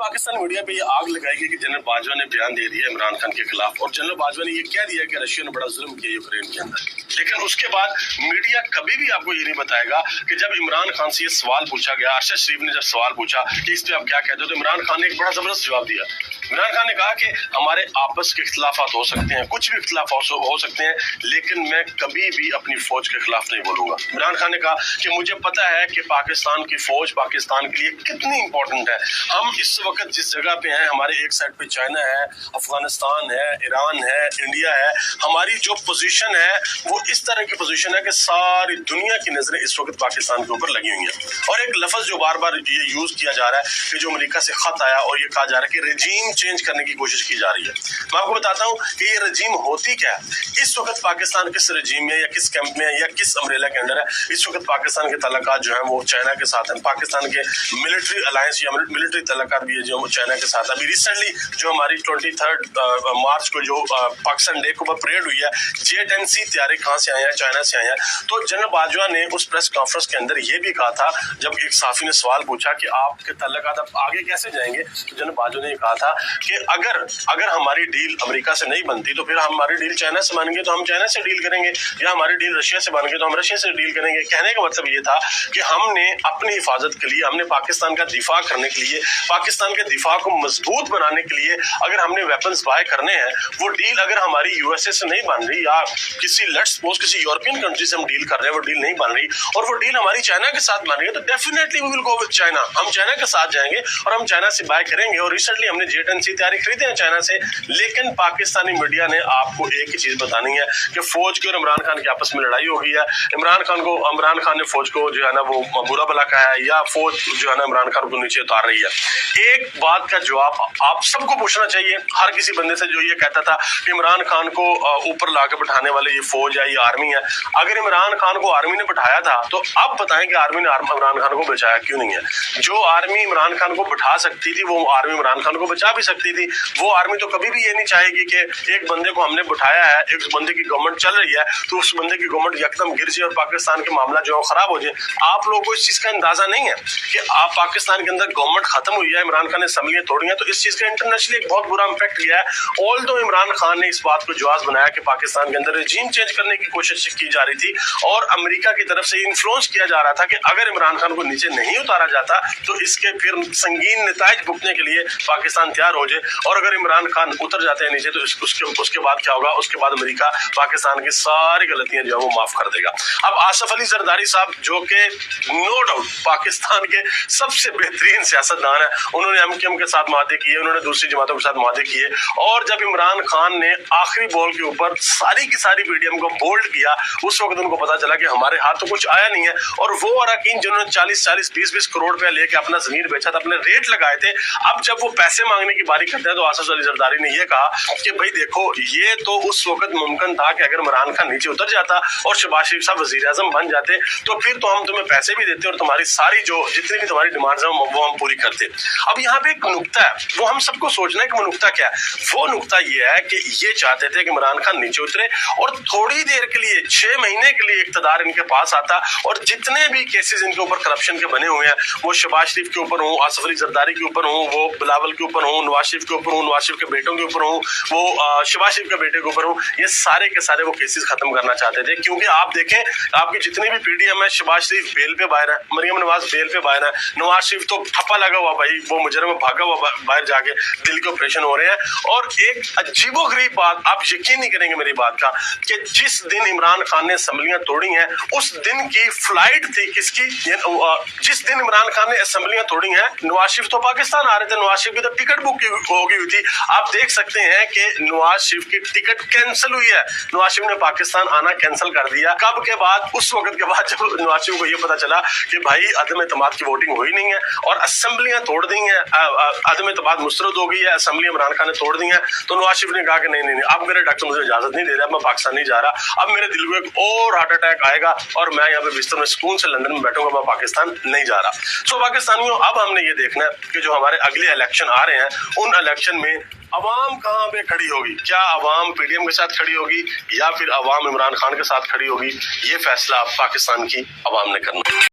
Pakistan media पे ये आग लगाई गई कि जनरल बाजवा ने बयान दे दिया इमरान खान के खिलाफ, और जनरल बाजवा ने ये कह दिया कि रशिया ने बड़ा जुल्म किया यूक्रेन के अंदर। लेकिन उसके बाद मीडिया कभी भी आपको ये नहीं बताएगा कि जब इमरान खान से ये सवाल पूछा गया, अरशद शरीफ ने जब सवाल पूछा कि इस पे आप क्या कहते हो, तो इमरान खान ने एक बड़ा जबरदस्त जवाब दिया। इमरान खान ने कहा कि हमारे आपस के इख्तिलाफात हो सकते हैं, कुछ भी इख्तिलाफ हो सकते हैं, लेकिन मैं कभी भी अपनी फौज के खिलाफ नहीं बोलूंगा। इमरान खान ने कहा कि मुझे पता है कि पाकिस्तान की फौज पाकिस्तान के लिए कितनी इंपॉर्टेंट है। हम इस वक्त जिस जगह पे हैं, हमारे एक साइड पे चाइना है, अफगानिस्तान है, ईरान है, इंडिया है, हमारी जो पोजीशन है वो इस तरह की पोजीशन है कि सारी दुनिया की नजरें इस वक्त पाकिस्तान के ऊपर लगी हुई हैं। और एक लफ्ज जो बार बार ये यूज किया जा रहा है कि जो अमेरिका से खत आया और ये कहा जा रहा है कि रजीम चेंज करने की कोशिश की जा रही है। मैं आपको बताता हूँ कि ये रजीम होती क्या है। इस वक्त पाकिस्तान किस रजीम में या किस कैंप में या किस अम्ब्रेला के अंडर है। इस वक्त पाकिस्तान के तल्लुकात जो है वो चाइना के साथ है। पाकिस्तान के मिलिट्री अलायंस या मिलिट्री तल्लुकात भी है जो चाइना के साथ। अभी रिसेंटली जो हमारी 23 मार्च को जो पाकिस्तान डे के ऊपर परेड हुई है, J-10C तैयारी कहाँ से आए हैं, चाइना से आए हैं। तो जनरल बाजवा ने उस प्रेस कॉन्फ्रेंस के अंदर ये भी कहा था, जब एक साफी ने सवाल पूछा कि आपके तल्लुकात आप आगे कैसे जाएंगे, तो जनरल बाजवा ने कहा था कि अगर हमारी डील अमेरिका से नहीं बनती तो फिर हमारी डील चाइना से बनेंगे तो हम चाइना से डील करेंगे, या हमारी डील रशिया से बनेंगे तो हम रशिया से डील करेंगे। कहने का मतलब ये था कि हमने अपनी हिफाजत के लिए, हमने पाकिस्तान का दिफा करने के लिए, पाकिस्तान के दिफा को मजबूत बनाने के लिए अगर हमने वेपन्स बाय करने हैं, वो डील अगर हमारी यूएसए से नहीं बन रही या किसी लेट्स सपोज किसी यूरोपियन कंट्री से हम डील कर रहे हैं, वो डील नहीं बन रही और वो डील हमारी चाइना के साथ बन रही है, तो definitely we will go with China. हम चाइना के साथ जाएंगे और हम चाइना से बाय करेंगे। और रिसेंटली हमने J-10C तैयारी खरीदे हैं चाइना से। लेकिन पाकिस्तानी मीडिया ने आपको एक ही चीज बतानी है कि फौज की और इमरान खान की आपस में लड़ाई हो गई है। इमरान खान ने फौज को जो है ना वो बुरा भला कहा है, या फौज जो है ना इमरान खान को नीचे उतार रही है। एक बात का जवाब आप सबको पूछना चाहिए, हर किसी बंदे से जो ये कहता था कि इमरान खान को ऊपर लाके बैठाने वाले ये फौज है, ये आर्मी है। अगर इमरान खान को आर्मी ने बैठाया था तो अब बताएं कि आर्मी ने इमरान खान को बचाया क्यों नहीं है। जो आर्मी इमरान खान को बैठा सकती थी वो आर्मी इमरान खान को बचा भी सकती थी। वो आर्मी तो कभी भी ये नहीं चाहेगी कि एक बंदे को हमने बैठाया है, एक बंदे की गवर्नमेंट चल रही है, तो उस बंदे की गवर्नमेंट यकदम गिर जाए और पाकिस्तान के मामला जो है खराब हो जाए। आप लोगों को इस चीज का अंदाजा नहीं है कि आप पाकिस्तान के अंदर गवर्नमेंट खत्म हुई है, इमरान खान ने असम्बलियां तोड़ी हैं, तो इस चीज का इंटरनेशनली एक बहुत बुरा इंपैक्ट गया है। ऑल दो इमरान खान ने इस बात को जवाब बनाया कि पाकिस्तान के अंदर रजीम चेंज करने की कोशिश की जा रही थी और अमेरिका की तरफ से इन्फ्लुएंस किया जा रहा था कि अगर इमरान खान को नीचे नहीं उतारा जाता तो इसके फिर संगीन नताइज भुगतने के लिए पाकिस्तान तैयार हो जाए, और अगर इमरान खान उतर जाते हैं नीचे तो उसके बाद क्या होगा, उसके बाद अमेरिका पाकिस्तान की सारी गलतियां जो है वो माफ कर देगा। अब आसिफ अली जरदारी साहब जो कि नो डाउट पाकिस्तान के सबसे बेहतरीन सियासतदान है, उन्होंने एमक्यूएम के साथ मादे किए, उन्होंने दूसरी जमातों के साथ मादे किए, और जब इमरान खान ने आखिरी बॉल के ऊपर सारी की सारी पीडीएम को बोल्ड किया, उस वक्त उनको पता चला कि हमारे हाथ तो कुछ आया नहीं है। और वो अरकान जिन्होंने 40-40, 20-20 करोड़ रुपया लेके अपना जमीन बेचा था, अपने रेट लगाए थे, अब जब वो पैसे मांगने की बारी करते हैं तो आसिफ अली जरदारी ने ये कहा कि भाई देखो, ये तो उस वक्त मुमकिन था कि अगर इमरान खान नीचे उतर जाता और शहबाज शरीफ साहब वजीर आजम बन जाते तो फिर तो हम तुम्हें पैसे भी देते और तुम्हारी सारी जो जितनी भी तुम्हारी डिमांड्स हैं वो हम पूरी करते। अब यहाँ पे एक नुक्ता है, वो हम सबको सोचना है कि वो नुक्ता क्या है। वो नुक्ता ये है कि ये चाहते थे कि इमरान खान नीचे उतरे और थोड़ी देर के लिए 6 महीने के लिए इख्तिदार इनके पास आता, और जितने भी केसेस इनके ऊपर करप्शन के बने हुए हैं, वो शहबाज शरीफ के ऊपर हो, आसिफ अली जरदारी के ऊपर हो, वो बिलावल के ऊपर हो, नवाज शरीफ के ऊपर हो, नवाज शरीफ के बेटों के ऊपर हो, वो शहबाज शरीफ के बेटे के ऊपर हो, ये सारे के सारे वो केसेस खत्म करना चाहते थे। क्योंकि आप देखें, आपकी जितनी भी पीडीएम है, शहबाज शरीफ बेल पे बाहर है, मरियम नवाज बेल पे बाहर है, नवाज शरीफ तो ठप्पा लगा हुआ भाई, वो मुजरिम भागा हुआ बाहर जाके, दिल के ऑपरेशन हो रहे हैं। और एक अजीबोगरीब बात, आप यकीन नहीं करेंगे मेरी बात का, कि जिस दिन इमरान खान ने असेंबलियां तोड़ी हैं उस दिन की फ्लाइट थी किसकी, जिस दिन इमरान खान ने असेंबलियां तोड़ी हैं, नवाज शरीफ तो पाकिस्तान आ रहे थे, नवाज शरीफ की तो टिकट बुक हो गई हुई थी। आप देख सकते हैं कि नवाज शरीफ की टिकट कैंसिल हुई है, नवाज शरीफ ने पाकिस्तान आना कैंसिल कर दिया। कब के बाद, उस वक्त के बाद जब नवाज शरीफ को यह पता चला कि भाई अदम एतमाद की वोटिंग हुई नहीं है और असेंबलियां तोड़ दी हैं, अदम एतमाद मुस्तरद हो गई है, असेंबली इमरान खान ने तोड़ दी है, तो नवाज शरीफ ने कहा कि नहीं, अब मेरे डॉक्टर मुझे इजाजत नहीं दे रहा, मैं पाकिस्तान नहीं जा रहा, अब मेरे दिल को एक और हार्ट अटैक आएगा और मैं यहाँ पे बिस्तर में सुकून से लंदन में बैठूंगा, मैं पाकिस्तान नहीं जा रहा। सो पाकिस्तानियों, अब हमने ये देखना है कि जो हमारे अगले इलेक्शन आ रहे हैं, उन इलेक्शन में अवाम कहाँ पे खड़ी होगी। क्या अवाम पीडीएम के साथ खड़ी होगी या फिर अवाम इमरान खान के साथ खड़ी होगी, ये फैसला पाकिस्तान की अवाम ने करना है।